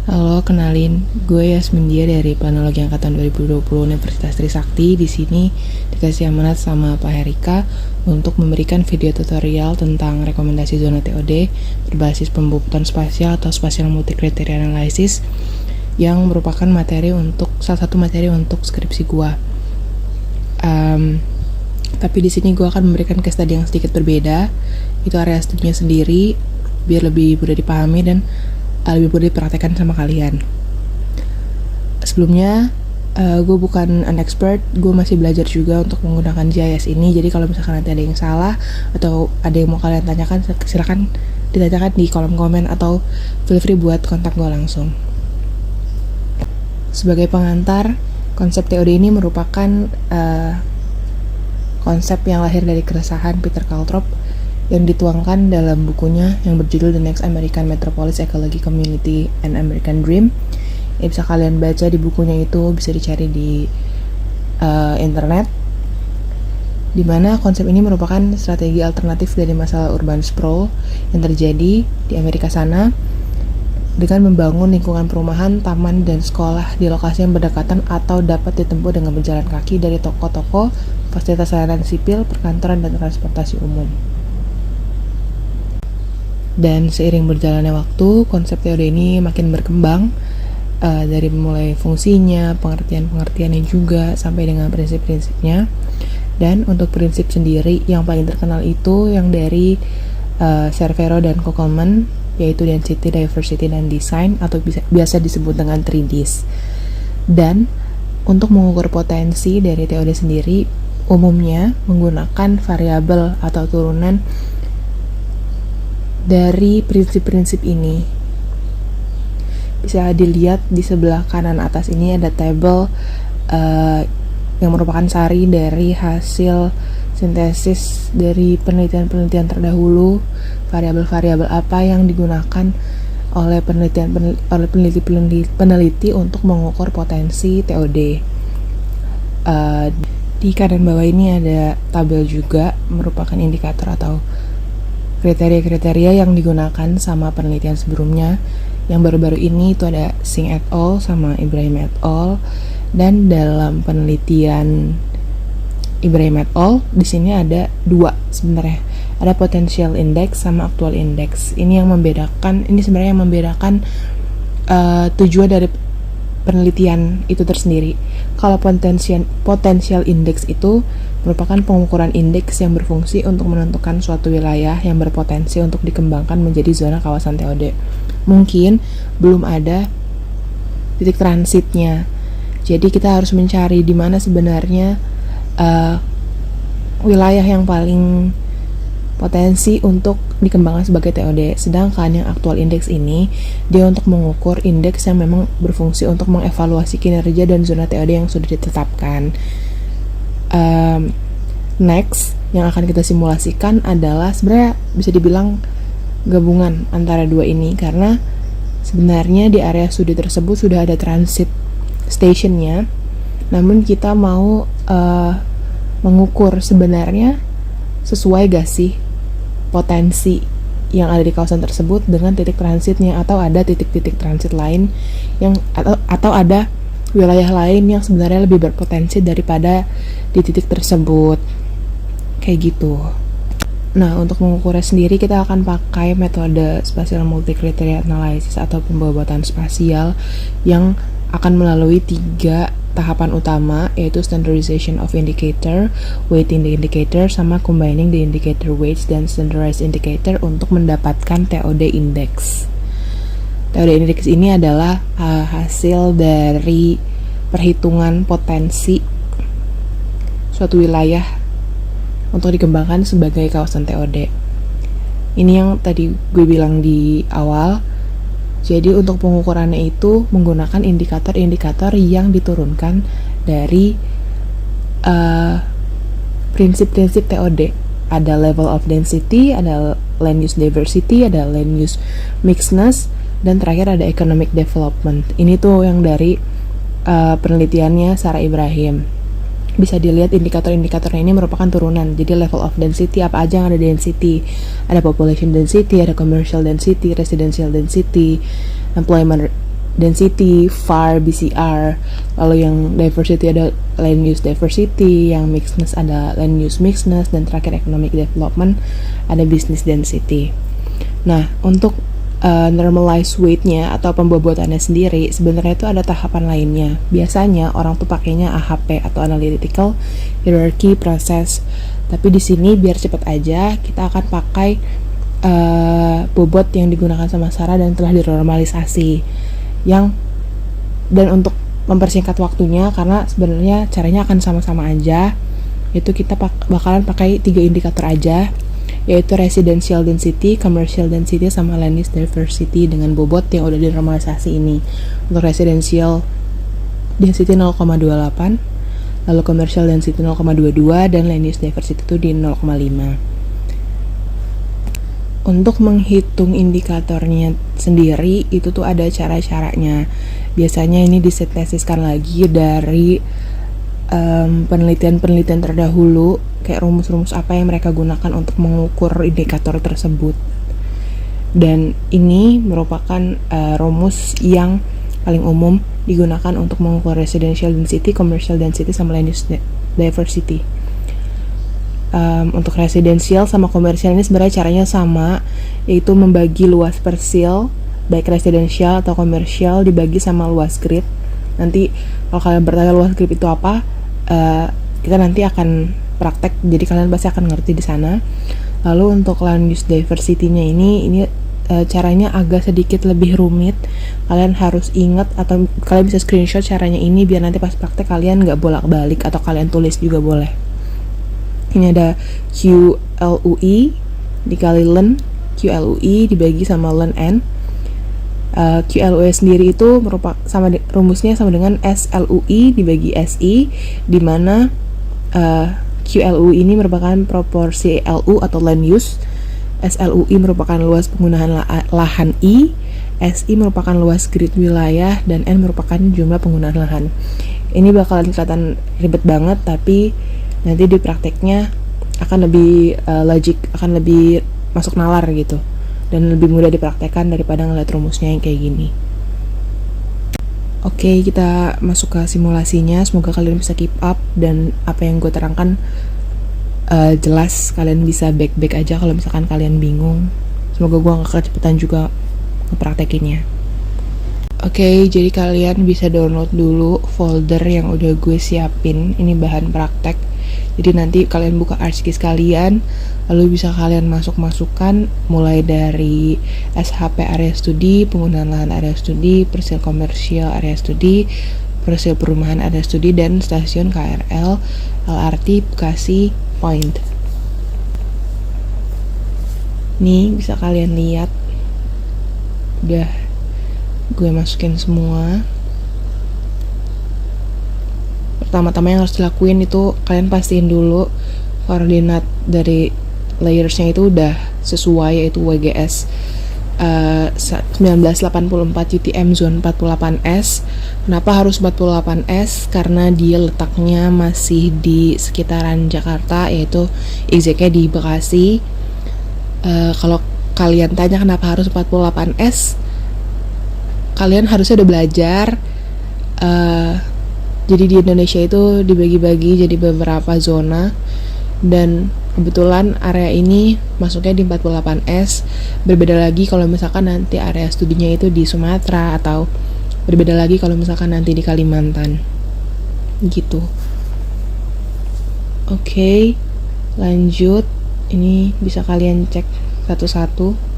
Halo, kenalin, gue Yasmin Dia dari Planologi Angkatan 2020 Universitas Trisakti. Di sini dikasih amanat sama Pak Herika untuk memberikan video tutorial tentang rekomendasi zona TOD berbasis pembubutan spasial atau spatial multikriteria analysis yang merupakan salah satu materi untuk skripsi gue. Tapi di sini gue akan memberikan case study yang sedikit berbeda. Itu area studinya sendiri biar lebih mudah dipahami dan lebih mudah dipraktekkan sama kalian. Sebelumnya, gue bukan an expert, gue masih belajar juga untuk menggunakan GIS ini. Jadi kalau misalkan nanti ada yang salah atau ada yang mau kalian tanyakan, silakan ditanyakan di kolom komen atau feel free buat kontak gue langsung. Sebagai pengantar, konsep TOD ini merupakan konsep yang lahir dari keresahan Peter Calthorpe yang dituangkan dalam bukunya yang berjudul The Next American Metropolis Ecology Community and American Dream. Ya, bisa kalian baca di bukunya, itu bisa dicari di internet, dimana konsep ini merupakan strategi alternatif dari masalah urban sprawl yang terjadi di Amerika sana dengan membangun lingkungan perumahan, taman, dan sekolah di lokasi yang berdekatan atau dapat ditempuh dengan berjalan kaki dari toko-toko, fasilitas layanan sipil, perkantoran, dan transportasi umum. Dan seiring berjalannya waktu, konsep TOD ini makin berkembang dari mulai fungsinya, pengertiannya juga, sampai dengan prinsip-prinsipnya. Dan untuk prinsip sendiri, yang paling terkenal itu yang dari Cervero dan Kokelman, yaitu Density, Diversity, dan Design, atau biasa disebut dengan 3Ds. Dan untuk mengukur potensi dari TOD sendiri, umumnya menggunakan variabel atau turunan dari prinsip-prinsip ini. Bisa dilihat di sebelah kanan atas ini ada tabel yang merupakan sari dari hasil sintesis dari penelitian-penelitian terdahulu, variabel-variabel apa yang digunakan oleh peneliti untuk mengukur potensi TOD. Di kanan bawah ini ada tabel juga, merupakan indikator atau kriteria-kriteria yang digunakan sama penelitian sebelumnya. Yang baru-baru ini itu ada Singh et al. Sama Ibrahim et al. Dan dalam penelitian Ibrahim et al. di sini ada dua sebenarnya. Ada potential index sama actual index. Ini sebenarnya yang membedakan tujuan dari penelitian itu tersendiri. Kalau potential index itu merupakan pengukuran indeks yang berfungsi untuk menentukan suatu wilayah yang berpotensi untuk dikembangkan menjadi zona kawasan TOD. Mungkin belum ada titik transitnya, jadi kita harus mencari di mana sebenarnya wilayah yang paling potensi untuk dikembangkan sebagai TOD. Sedangkan yang actual index ini, dia untuk mengukur indeks yang memang berfungsi untuk mengevaluasi kinerja dan zona TOD yang sudah ditetapkan. Next, yang akan kita simulasikan adalah sebenarnya bisa dibilang gabungan antara dua ini, karena sebenarnya di area studi tersebut sudah ada transit stationnya, namun kita mau mengukur sebenarnya sesuai gak sih potensi yang ada di kawasan tersebut dengan titik transitnya, atau ada titik-titik transit lain atau ada wilayah lain yang sebenarnya lebih berpotensi daripada di titik tersebut, kayak gitu. Nah, untuk mengukurnya sendiri kita akan pakai metode spatial multikriteria analysis atau pembobotan spasial yang akan melalui 3 tahapan utama, yaitu standardization of indicator, weighting the indicator, sama combining the indicator weights dan standardized indicator untuk mendapatkan TOD index. TOD index ini adalah hasil dari perhitungan potensi suatu wilayah untuk dikembangkan sebagai kawasan TOD. Ini yang tadi gue bilang di awal. Jadi untuk pengukurannya itu menggunakan indikator-indikator yang diturunkan dari prinsip-prinsip TOD. Ada level of density, ada land use diversity, ada land use mixedness, dan terakhir ada economic development. Ini tuh yang dari penelitiannya Sarah Ibrahim. Bisa dilihat indikator-indikatornya ini merupakan turunan. Jadi level of density, apa aja yang ada density. Ada population density, ada commercial density, residential density, employment density, VAR, BCR. Lalu yang diversity ada land use diversity, yang mixedness ada land use mixedness, dan terakhir economic development ada business density. Nah, untuk normalize weight-nya atau pembobotannya sendiri sebenarnya itu ada tahapan lainnya. Biasanya orang tuh pakainya AHP atau analytical hierarchy process. Tapi di sini biar cepet aja kita akan pakai bobot yang digunakan sama Sarah dan telah dinormalisasi. Dan untuk mempersingkat waktunya, karena sebenarnya caranya akan sama-sama aja, itu kita bakalan pakai 3 indikator aja, yaitu residential density, commercial density, sama land use diversity dengan bobot yang udah dinormalisasi ini. Untuk residential density 0,28, lalu commercial density 0,22, dan land use diversity itu di 0,5. Untuk menghitung indikatornya sendiri itu tuh ada cara-caranya. Biasanya ini disintesiskan lagi dari penelitian-penelitian terdahulu, kayak rumus-rumus apa yang mereka gunakan untuk mengukur indikator tersebut. Dan ini merupakan rumus yang paling umum digunakan untuk mengukur residential density, commercial density, sama land use diversity. Untuk residential sama komersial ini sebenarnya caranya sama, yaitu membagi luas persil baik residential atau komersial dibagi sama luas grid. Nanti kalau kalian bertanya luas grid itu apa, kita nanti akan praktek, jadi kalian pasti akan ngerti di sana. Lalu untuk land use diversity-nya ini caranya agak sedikit lebih rumit. Kalian harus ingat atau kalian bisa screenshot caranya ini biar nanti pas praktek kalian nggak bolak-balik, atau kalian tulis juga boleh. Ini ada QLUI dikali len, QLUI dibagi sama len N. QLUI sendiri itu rumusnya sama dengan SLUI dibagi SI, di mana QLUI ini merupakan proporsi LU atau land use, SLUI merupakan luas penggunaan lahan I, SI merupakan luas grid wilayah, dan N merupakan jumlah penggunaan lahan. Ini bakalan kelihatan ribet banget, tapi nanti di prakteknya akan lebih logik, akan lebih masuk nalar gitu, dan lebih mudah dipraktekkan daripada ngeliat rumusnya yang kayak gini. Oke, kita masuk ke simulasinya. Semoga kalian bisa keep up dan apa yang gue terangkan jelas. Kalian bisa back aja kalau misalkan kalian bingung. Semoga gue gak kecepatan juga ngepraktekinnya. Oke, jadi kalian bisa download dulu folder yang udah gue siapin. Ini bahan praktek. Jadi nanti kalian buka ArchKeys kalian, lalu bisa kalian masukkan mulai dari SHP area studi, penggunaan lahan area studi, persil komersial area studi, persil perumahan area studi, dan stasiun KRL, LRT, Bekasi, Point. Nih bisa kalian lihat, udah gue masukin semua. Pertama-tama yang harus dilakuin itu kalian pastiin dulu koordinat dari layersnya itu udah sesuai, yaitu WGS 1984 UTM zone 48S. Kenapa harus 48S? Karena dia letaknya masih di sekitaran Jakarta, yaitu exactnya di Bekasi. Kalau kalian tanya kenapa harus 48S, kalian harusnya udah belajar. Jadi di Indonesia itu dibagi-bagi jadi beberapa zona, dan kebetulan area ini masuknya di 48S. Berbeda lagi kalau misalkan nanti area studinya itu di Sumatera, atau berbeda lagi kalau misalkan nanti di Kalimantan gitu. Oke, lanjut. Ini bisa kalian cek satu-satu.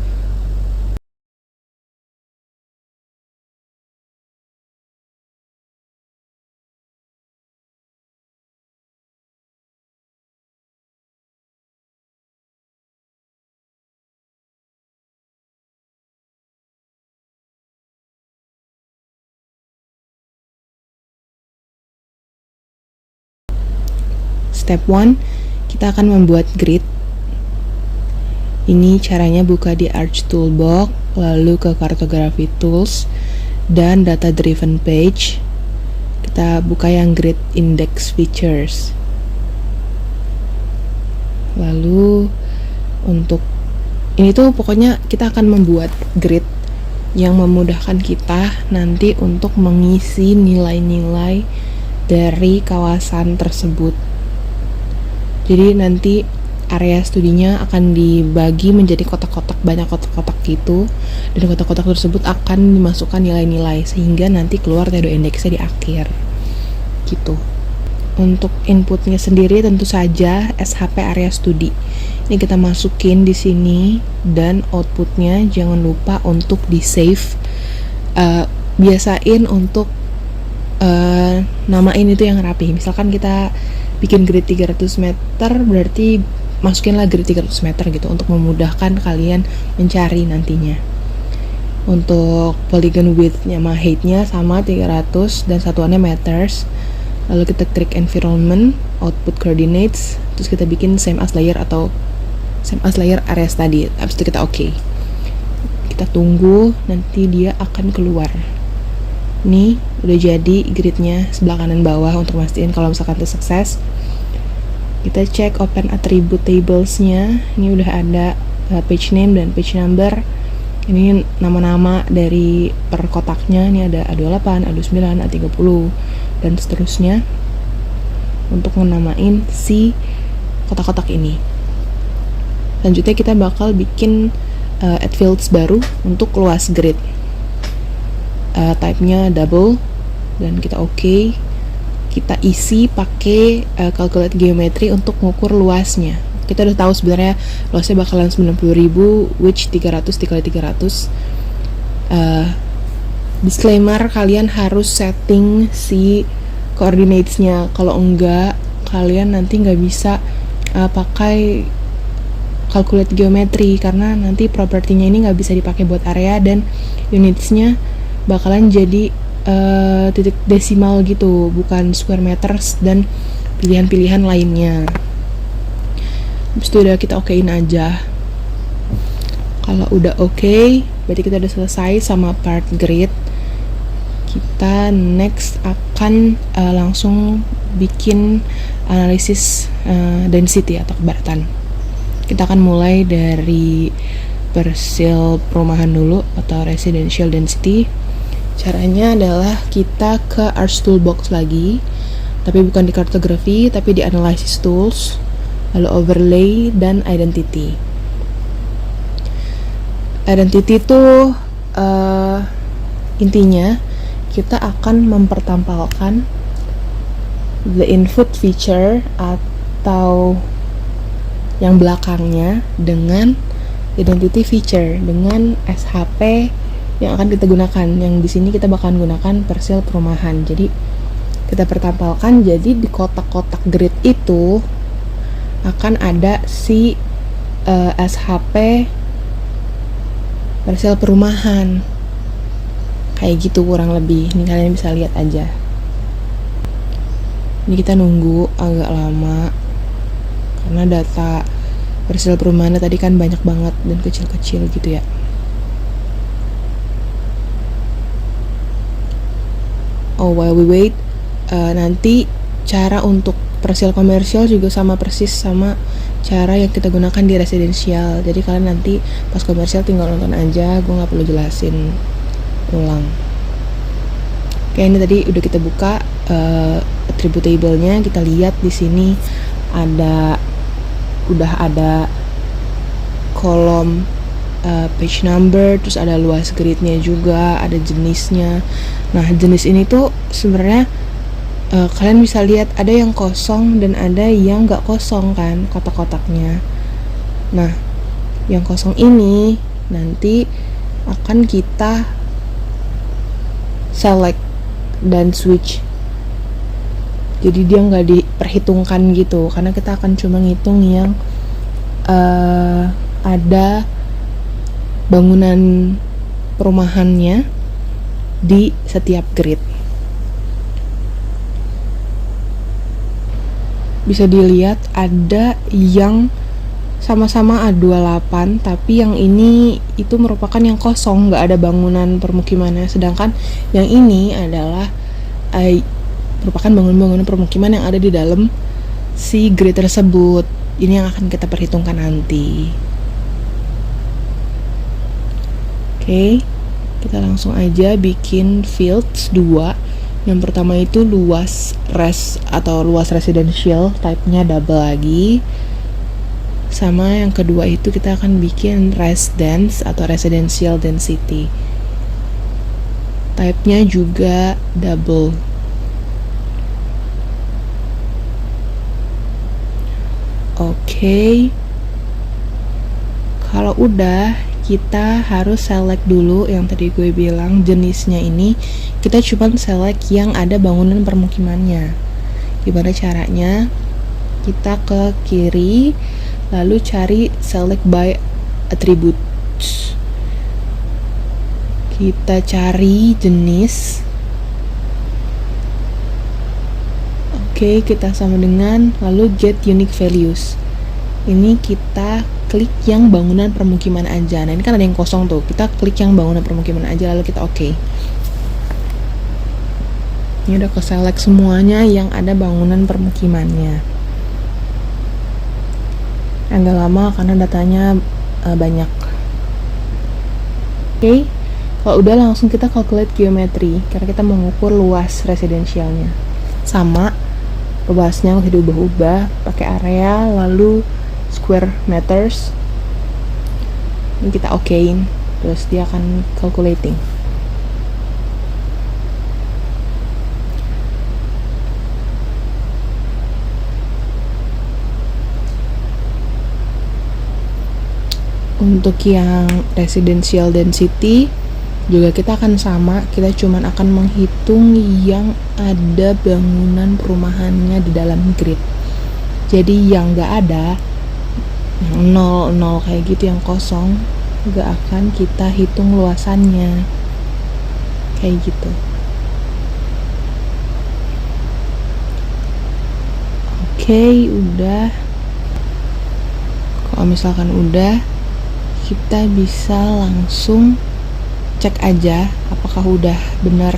Step 1, kita akan membuat grid. Ini caranya buka di Arch Toolbox, lalu ke Cartography Tools, dan Data Driven Page. Kita buka yang Grid Index Features. Lalu untuk ini tuh pokoknya kita akan membuat grid yang memudahkan kita nanti untuk mengisi nilai-nilai dari kawasan tersebut. Jadi nanti area studinya akan dibagi menjadi kotak-kotak, banyak kotak-kotak gitu, dan kotak-kotak tersebut akan dimasukkan nilai-nilai sehingga nanti keluar Theodore Index-nya di akhir gitu. Untuk inputnya sendiri tentu saja SHP area studi ini kita masukin di sini, dan outputnya jangan lupa untuk di save. Biasain untuk namain itu yang rapi. Misalkan kita bikin grid 300 meter, berarti masukinlah grid 300 meter gitu untuk memudahkan kalian mencari nantinya. Untuk polygon width-nya sama height-nya sama 300 dan satuannya meters. Lalu kita klik environment, output coordinates, terus kita bikin same as layer atau same as layer area study. Habis itu kita oke. Kita tunggu, nanti dia akan keluar. Nih udah jadi gridnya sebelah kanan bawah untuk mastiin kalau misalkan itu sukses. Kita cek open attribute tables-nya. Ini udah ada page name dan page number. Ini nama-nama dari per kotaknya. Ini ada A28, A29, A30 dan seterusnya untuk menamain si kotak-kotak ini. Selanjutnya kita bakal bikin add fields baru untuk luas grid. Type-nya double dan kita oke. Kita isi pakai calculate geometry untuk mengukur luasnya. Kita udah tahu sebenarnya luasnya bakalan 90.000, which 300 dikali 300. Disclaimer, kalian harus setting si coordinates-nya. Kalau enggak, kalian nanti nggak bisa pakai calculate geometry karena nanti propertinya ini nggak bisa dipakai buat area dan unitsnya bakalan jadi titik desimal gitu, bukan square meters dan pilihan-pilihan lainnya. Habis itu udah kita okein aja. Kalau udah oke, berarti kita udah selesai sama part grid. Kita next akan langsung bikin analisis density atau kepadatan. Kita akan mulai dari persil perumahan dulu atau residential density. Caranya adalah kita ke Arch Toolbox lagi, tapi bukan di kartografi, tapi di Analysis Tools, lalu Overlay dan Identity. Identity itu intinya kita akan mempertampalkan the input feature atau yang belakangnya dengan identity feature dengan SHP yang akan kita gunakan. Yang di sini kita bakalan gunakan persil perumahan. Jadi kita pertampalkan, jadi di kotak-kotak grid itu akan ada si SHP persil perumahan. Kayak gitu kurang lebih. Ini kalian bisa lihat aja. Ini kita nunggu agak lama karena data persil perumahannya tadi kan banyak banget dan kecil-kecil gitu ya. While we wait, nanti cara untuk persil komersial juga sama persis sama cara yang kita gunakan di residensial. Jadi kalian nanti pas komersial tinggal nonton aja, gue nggak perlu jelasin ulang. Oke, ini tadi udah kita buka attribute table-nya. Kita lihat di sini udah ada kolom page number, terus ada luas gridnya juga, ada jenisnya. Nah, jenis ini tuh sebenarnya kalian bisa lihat ada yang kosong dan ada yang nggak kosong kan kotak-kotaknya. Nah, yang kosong ini nanti akan kita select dan switch. Jadi dia nggak diperhitungkan gitu, karena kita akan cuma ngitung yang ada bangunan perumahannya di setiap grid. Bisa dilihat ada yang sama-sama A28, tapi yang ini itu merupakan yang kosong, nggak ada bangunan permukimannya. Sedangkan yang ini adalah merupakan bangunan-bangunan permukiman yang ada di dalam si grid tersebut. Ini yang akan kita perhitungkan nanti. Oke. Kita langsung aja bikin fields 2. Yang pertama itu luas res atau luas residential, type-nya double lagi. Sama yang kedua itu kita akan bikin residence atau residential density. Type-nya juga double. Oke. Kalau udah, kita harus select dulu yang tadi gue bilang jenisnya ini. Kita cuma select yang ada bangunan permukimannya. Gimana caranya? Kita ke kiri, lalu cari select by attributes. Kita cari jenis. Oke, kita sama dengan lalu get unique values. Ini kita klik yang bangunan permukiman aja. Nah, ini kan ada yang kosong tuh. Kita klik yang bangunan permukiman aja lalu kita oke. Ini udah ke-select semuanya yang ada bangunan permukimannya. Agak lama karena datanya banyak. Oke. Kalau udah langsung kita calculate geometry karena kita mengukur luas residensialnya. Sama luasnya udah diubah-ubah pakai area lalu square meters. Ini kita okein, terus dia akan calculating. Untuk yang residential density juga kita akan sama, kita cuman akan menghitung yang ada bangunan perumahannya di dalam grid. Jadi yang nggak ada, yang 0 kayak gitu, yang kosong, nggak akan kita hitung luasannya. Kayak gitu. Oke, udah. Kalau misalkan udah, kita bisa langsung cek aja apakah udah benar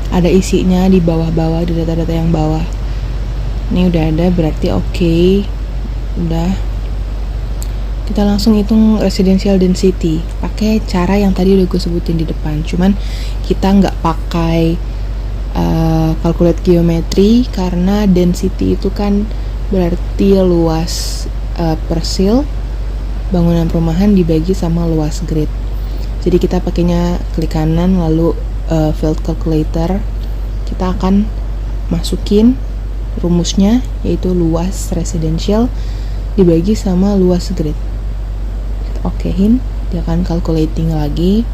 ada isinya di bawah-bawah, di data-data yang bawah. Ini udah ada, berarti oke. Udah. Kita langsung hitung residential density pakai cara yang tadi udah gue sebutin di depan. Cuman kita nggak pakai calculate geometry karena density itu kan berarti luas persil bangunan perumahan dibagi sama luas grid. Jadi kita pakainya klik kanan lalu field calculator. Kita akan masukin rumusnya yaitu luas residential dibagi sama luas grid. Kita okein, dia akan calculating lagi.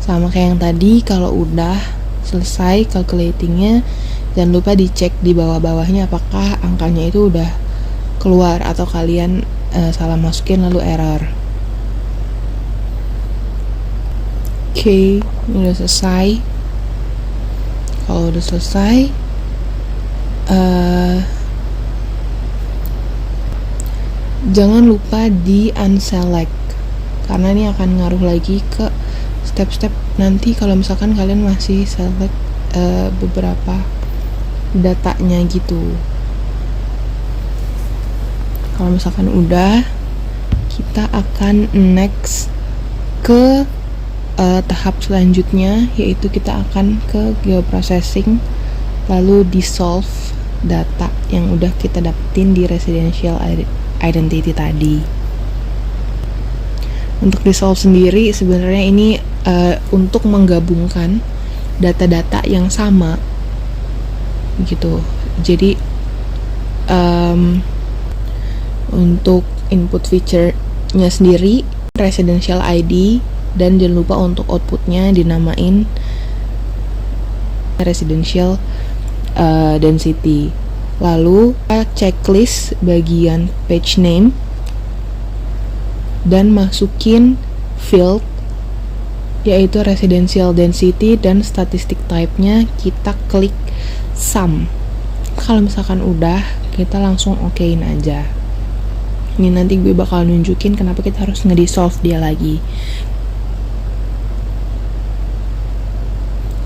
Sama kayak yang tadi, kalau udah selesai calculatingnya jangan lupa dicek di bawah-bawahnya apakah angkanya itu udah keluar atau kalian salah masukin lalu error. Oke, ini udah selesai. Kalau udah selesai, jangan lupa di unselect karena ini akan ngaruh lagi ke step-step nanti kalau misalkan kalian masih select beberapa datanya gitu. Kalau misalkan udah, kita akan next ke tahap selanjutnya, yaitu kita akan ke geoprocessing lalu dissolve data yang udah kita dapetin di residential identity tadi. Untuk dissolve sendiri sebenarnya ini untuk menggabungkan data-data yang sama gitu. Jadi untuk input feature-nya sendiri residential ID, dan jangan lupa untuk outputnya dinamain residential density. Lalu checklist bagian page name dan masukin field yaitu residential density dan statistic type-nya kita klik sum. Kalau misalkan udah, kita langsung okein aja. Ini nanti gue bakal nunjukin kenapa kita harus nge-dissolve dia lagi.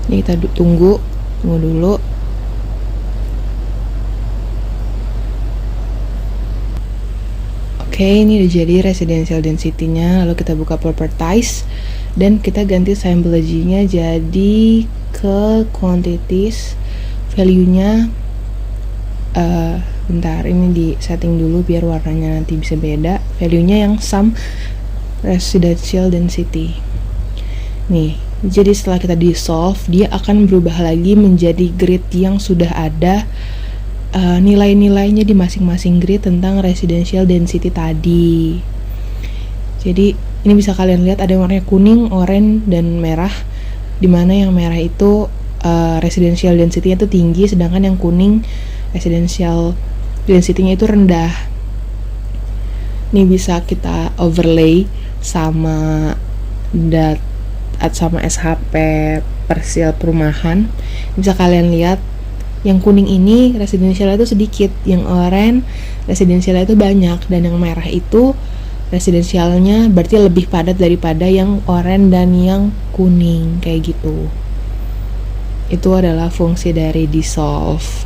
Ini kita tunggu dulu. Oke, Oke, ini udah jadi residential density-nya. Lalu kita buka properties dan kita ganti symbology-nya jadi ke quantities. Value-nya bentar, ini di setting dulu biar warnanya nanti bisa beda. Value-nya yang sum residential density. Nih, jadi setelah kita dissolve, dia akan berubah lagi menjadi grid yang sudah ada nilai-nilainya di masing-masing grid tentang residential density tadi. Jadi ini bisa kalian lihat ada warnanya kuning, oranye, dan merah. Dimana yang merah itu residential density-nya itu tinggi, sedangkan yang kuning residential density-nya itu rendah. Ini bisa kita overlay sama sama SHP Persil perumahan. Bisa kalian lihat yang kuning ini residensialnya itu sedikit, yang oranye residensialnya itu banyak, dan yang merah itu residensialnya berarti lebih padat daripada yang oranye dan yang kuning, kayak gitu. Itu adalah fungsi dari dissolve.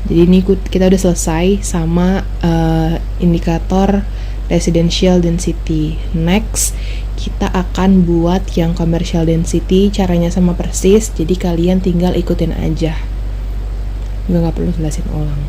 Jadi ini kita udah selesai sama indikator residential density. Next, kita akan buat yang commercial density. Caranya sama persis, jadi kalian tinggal ikutin aja. Gue gak perlu jelasin ulang.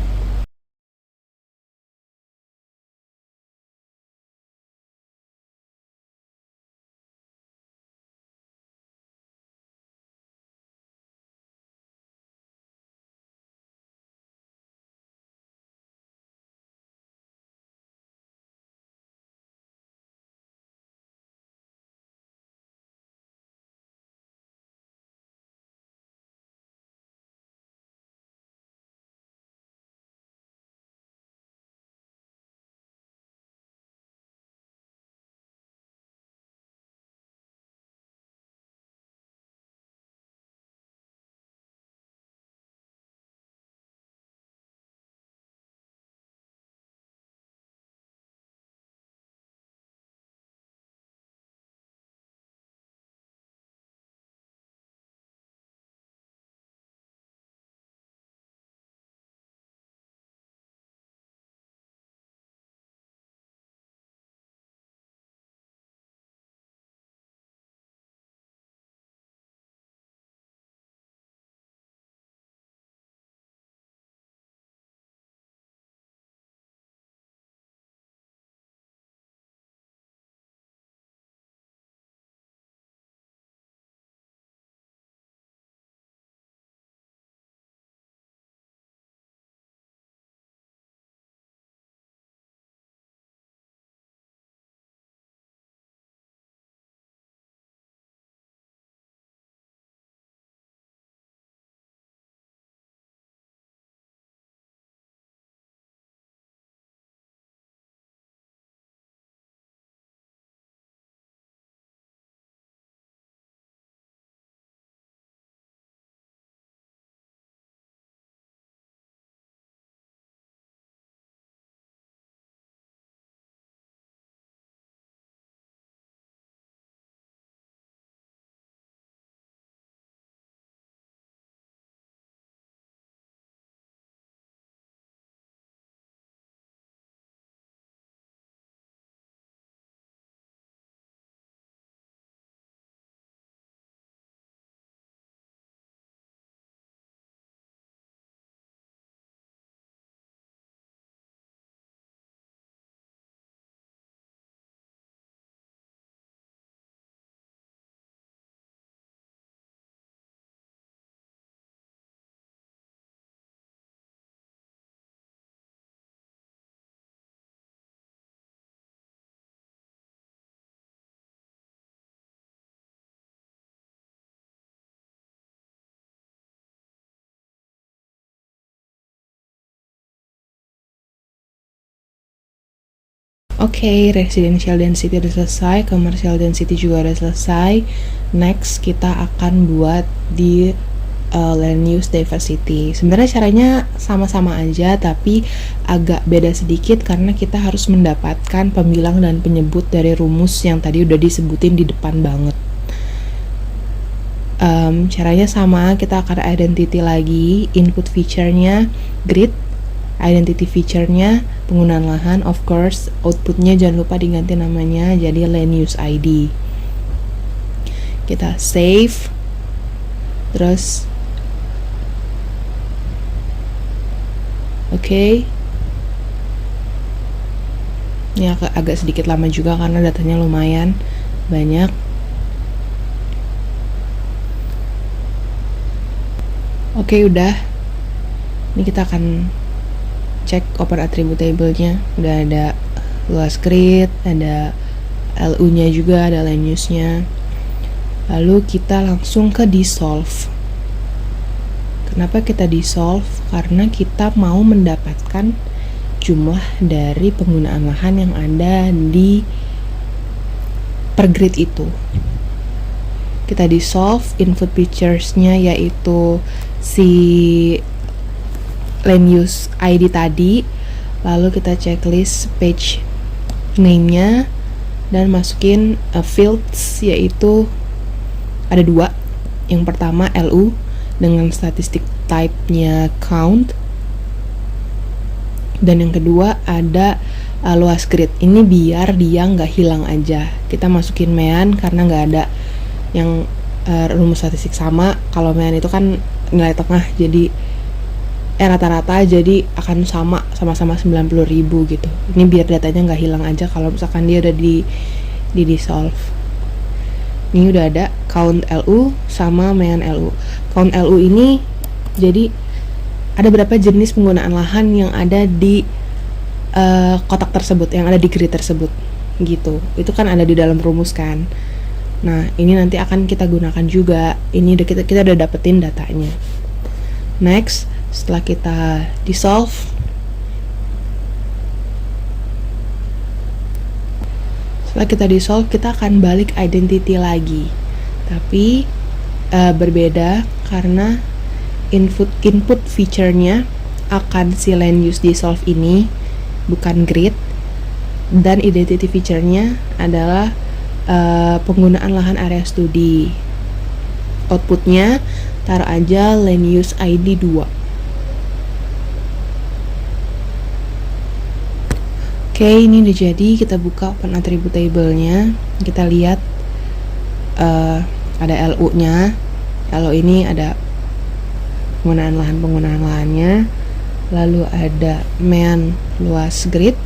Oke, residential density udah selesai, commercial density juga udah selesai. Next, kita akan buat di land use diversity. Sebenarnya caranya sama-sama aja, tapi agak beda sedikit karena kita harus mendapatkan pembilang dan penyebut dari rumus yang tadi udah disebutin di depan banget. Caranya sama, kita akan identity lagi, input feature-nya grid, identity feature-nya penggunaan lahan, of course output-nya jangan lupa diganti namanya jadi land use ID. Kita save, terus oke. Ini agak sedikit lama juga karena datanya lumayan banyak. Oke, udah. Ini kita akan cek open attribute table-nya. Udah ada luas grid, ada LU-nya juga, ada land use-nya. Lalu kita langsung ke dissolve. Kenapa kita dissolve? Karena kita mau mendapatkan jumlah dari penggunaan lahan yang ada di per grid itu. Kita dissolve input features-nya yaitu si land use ID tadi, lalu kita checklist page name-nya dan masukin fields yaitu ada 2. Yang pertama LU dengan statistik type-nya count, dan yang kedua ada luas grid. Ini biar dia nggak hilang aja. Kita masukin mean karena nggak ada yang rumus statistik sama. Kalau mean itu kan nilai tengah, jadi rata-rata jadi akan sama-sama 90.000 gitu. Ini biar datanya nggak hilang aja kalau misalkan dia udah di dissolve. Ini udah ada count LU sama mean LU. Count LU ini jadi ada berapa jenis penggunaan lahan yang ada di kotak tersebut, yang ada di grid tersebut gitu. Itu kan ada di dalam rumus kan. Nah, ini nanti akan kita gunakan juga. Ini kita udah dapetin datanya. Next, setelah kita dissolve, kita akan balik identity lagi. Tapi berbeda karena input feature-nya akan si land use dissolve ini, bukan grid, dan identity feature-nya adalah penggunaan lahan area studi. Output-nya taruh aja land use ID 2. Oke, ini udah jadi. Kita buka open attribute table-nya. Kita lihat ada LU-nya. LU ini ada penggunaan lahannya, lalu ada mean luas grid,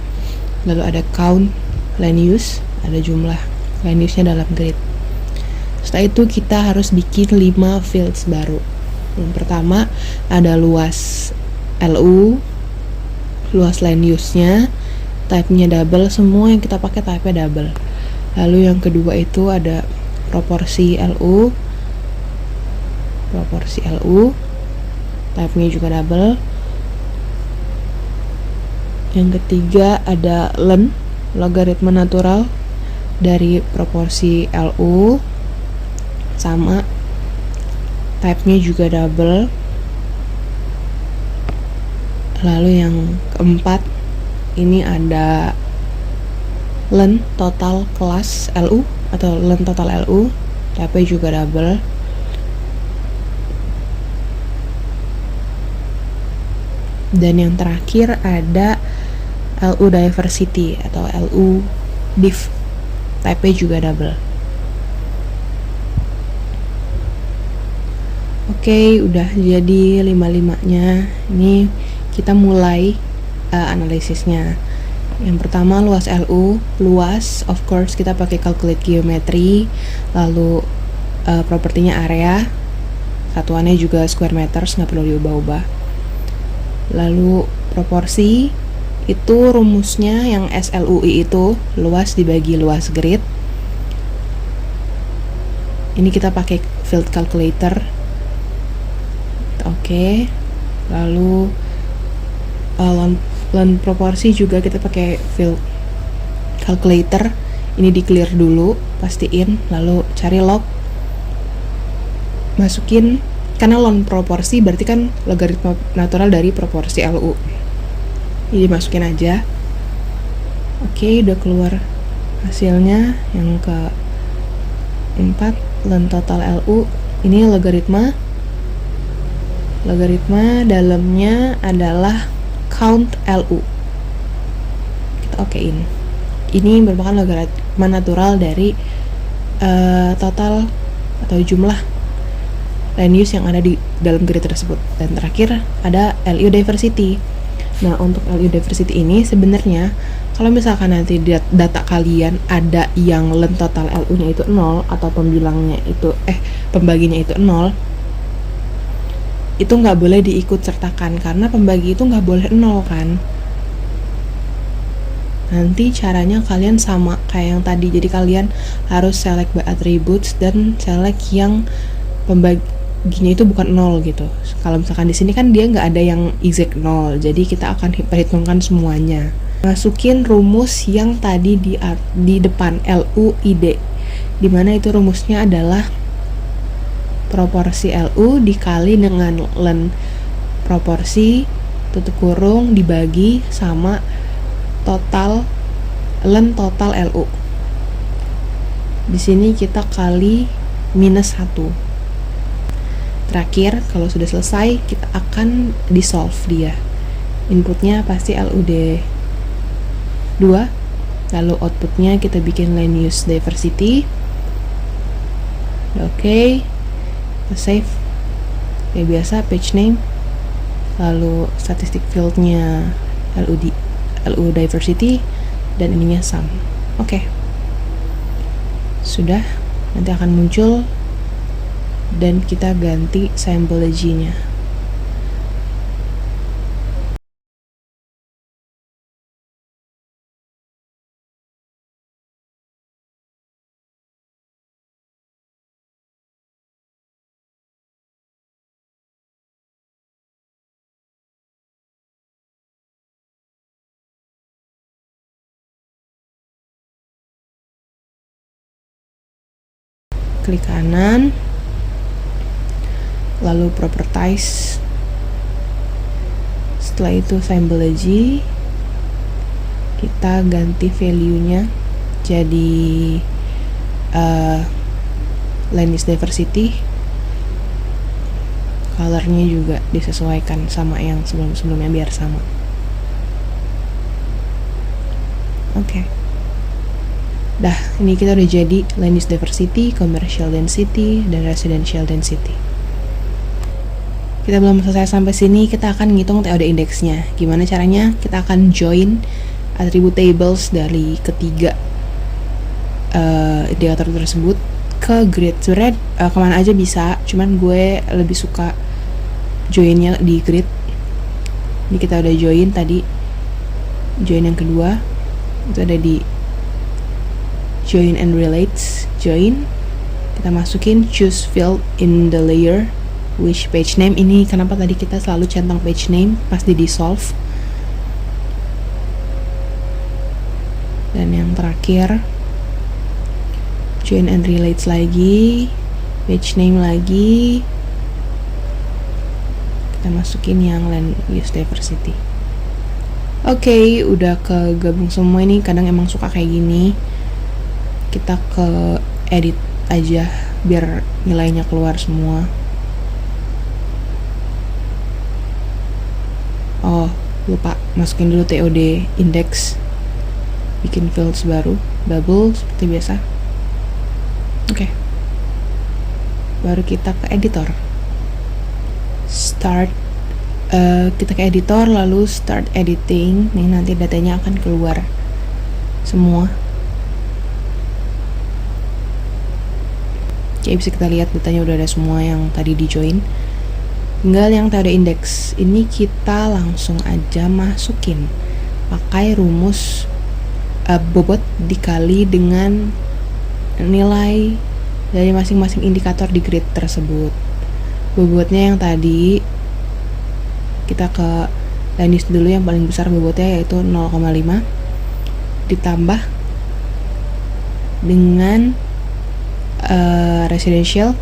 lalu ada count land use, ada jumlah land use-nya dalam grid. Setelah itu kita harus bikin 5 fields baru. Yang pertama ada luas LU, luas land use-nya, type-nya double, semua yang kita pakai type-nya double. Lalu yang kedua itu ada proporsi LU, type-nya juga double. Yang ketiga ada len, logaritma natural dari proporsi LU, sama type-nya juga double. Lalu yang keempat ini ada len total kelas LU atau len total LU, type-nya juga double. Dan yang terakhir ada LU diversity atau LU div, type-nya juga double. Oke, udah jadi 5-5-nya. Ini kita mulai analisisnya. Yang pertama luas LU, luas of course kita pakai calculate geometry, lalu propertinya area, satuannya juga square meters, nggak perlu diubah-ubah. Lalu proporsi itu rumusnya yang SLUI itu luas dibagi luas grid. Ini kita pakai field calculator. Oke. Lalu length proporsi juga kita pakai field calculator. Ini di clear dulu, pastiin, lalu cari log, masukin. Karena ln proporsi berarti kan logaritma natural dari proporsi LU. Jadi masukin aja. Oke, udah keluar hasilnya. Yang keempat, ln total LU. Ini logaritma dalamnya adalah count LU. Kita okein. Ini merupakan logaritma natural dari total atau jumlah land use yang ada di dalam grid tersebut. Dan terakhir ada LU diversity. Nah, untuk LU diversity ini sebenarnya kalau misalkan nanti data kalian ada yang land total LU-nya itu 0 atau pembaginya itu 0, itu nggak boleh diikut sertakan karena pembagi itu nggak boleh 0 kan. Nanti caranya kalian sama kayak yang tadi, jadi kalian harus select by attributes dan select yang pembaginya itu bukan 0 gitu. Kalau misalkan di sini kan dia nggak ada yang exact 0, jadi kita akan perhitungkan semuanya. Masukin rumus yang tadi di depan LUID, dimana itu rumusnya adalah proporsi LU dikali dengan len proporsi tutup kurung dibagi sama total len total LU. Di sini kita kali minus 1. Terakhir, kalau sudah selesai, kita akan di solve dia. Inputnya pasti LUD 2, lalu outputnya kita bikin land use diversity. Oke, kita save kayak biasa, page name, lalu statistic fieldnya LU diversity, dan ininya sum. Oke, sudah, nanti akan muncul dan kita ganti symbology-nya. Klik kanan, lalu properties, setelah itu symbology, kita ganti value-nya jadi land use diversity, color-nya juga disesuaikan sama yang sebelum-sebelumnya biar sama. Oke. Dah, ini kita udah jadi land use diversity, commercial density, dan residential density. Kita belum selesai sampai sini, kita akan ngitung TOD indeksnya. Gimana caranya? Kita akan join attribute tables dari ketiga indikator tersebut ke grid. Sebenarnya kemana aja bisa, cuman gue lebih suka joinnya di grid. Ini kita udah join tadi, join yang kedua itu ada di join and relates. Join, kita masukin choose field in the layer which page name. Ini kenapa tadi kita selalu centang page name pas di dissolve. Dan yang terakhir join and relates lagi, page name lagi, kita masukin yang land use diversity. Oke, udah kegabung semua. Ini kadang emang suka kayak gini, kita ke edit aja biar nilainya keluar semua. Oh, lupa masukin dulu TOD index, bikin fields baru, double seperti biasa. Oke. Baru kita ke editor, start, kita ke editor lalu start editing. Nih nanti datanya akan keluar semua. Kayak bisa kita lihat datanya udah ada semua yang tadi di join. Tinggal yang TOD index ini kita langsung aja masukin pakai rumus bobot dikali dengan nilai dari masing-masing indikator di grid tersebut. Bobotnya yang tadi kita ke land use dulu, yang paling besar bobotnya yaitu 0,5 ditambah dengan residential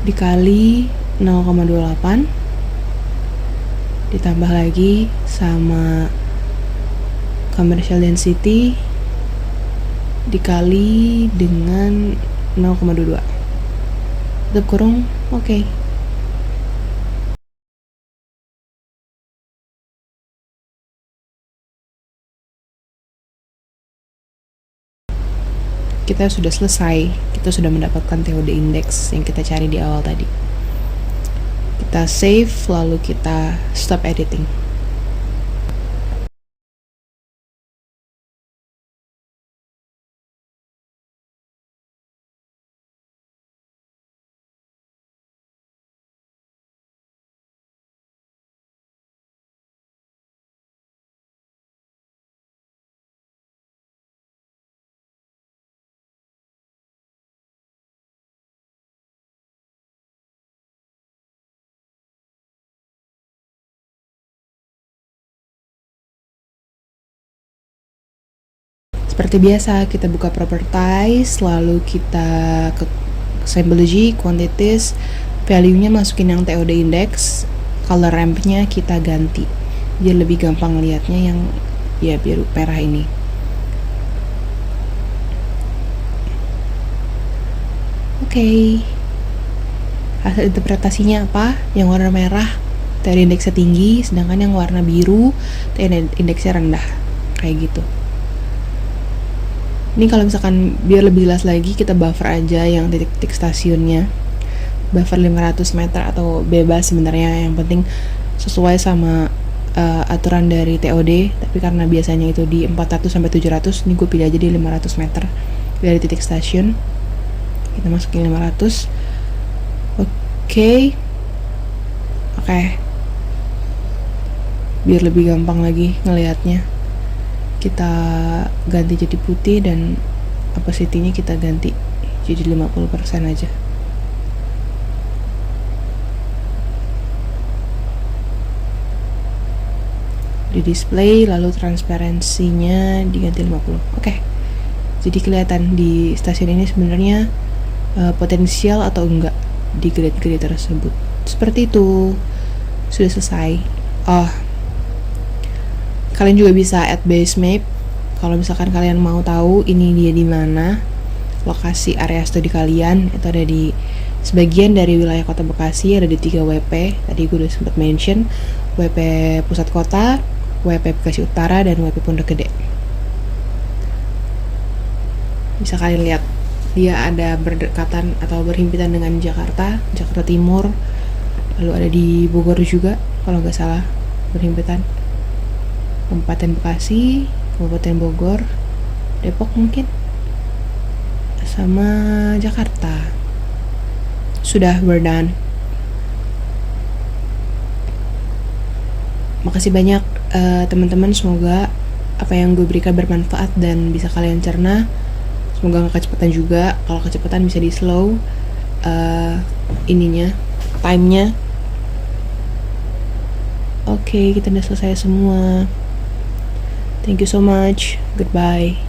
dikali 0,28 ditambah lagi sama commercial density dikali dengan 0,22 tutup kurung. Oke. kita sudah selesai, kita sudah mendapatkan TOD index yang kita cari di awal tadi. Kita save, lalu kita stop editing. Seperti biasa, kita buka properties, lalu kita ke symbology, quantities, value-nya masukin yang TOD index, color ramp-nya kita ganti. Biar lebih gampang lihatnya yang ya biru merah ini. Oke. Hasil interpretasinya apa? Yang warna merah TOD indeksnya tinggi, sedangkan yang warna biru TOD indeksnya rendah. Kayak gitu. Ini kalau misalkan biar lebih jelas lagi, kita buffer aja yang titik-titik stasiunnya. Buffer 500 meter atau bebas sebenarnya, yang penting sesuai sama aturan dari TOD. Tapi karena biasanya itu di 400 sampai 700, ini gue pilih aja di 500 meter dari titik stasiun. Kita masukin 500. Oke. Biar lebih gampang lagi ngelihatnya, kita ganti jadi putih dan opacity-nya kita ganti jadi 50% aja. Di display, lalu transparansinya diganti 50. Oke. Jadi kelihatan di stasiun ini sebenarnya potensial atau enggak di grade-grade tersebut. Seperti itu. Sudah selesai. Kalian juga bisa add base map kalau misalkan kalian mau tahu ini dia di mana, lokasi area studi kalian. Itu ada di sebagian dari wilayah Kota Bekasi, ada di 3 WP. Tadi gue udah sempat mention, WP Pusat Kota, WP Bekasi Utara, dan WP Pondok Gede. Bisa kalian lihat, dia ada berdekatan atau berhimpitan dengan Jakarta Timur, lalu ada di Bogor juga kalau nggak salah berhimpitan. Kabupaten Bekasi, Kabupaten Bogor, Depok mungkin, sama Jakarta. Sudah, we're done. Makasih banyak teman-teman, semoga apa yang gue berikan bermanfaat dan bisa kalian cerna. Semoga gak kecepatan juga. Kalau kecepatan bisa di slow time-nya. Oke, kita udah selesai semua. Thank you so much. Goodbye.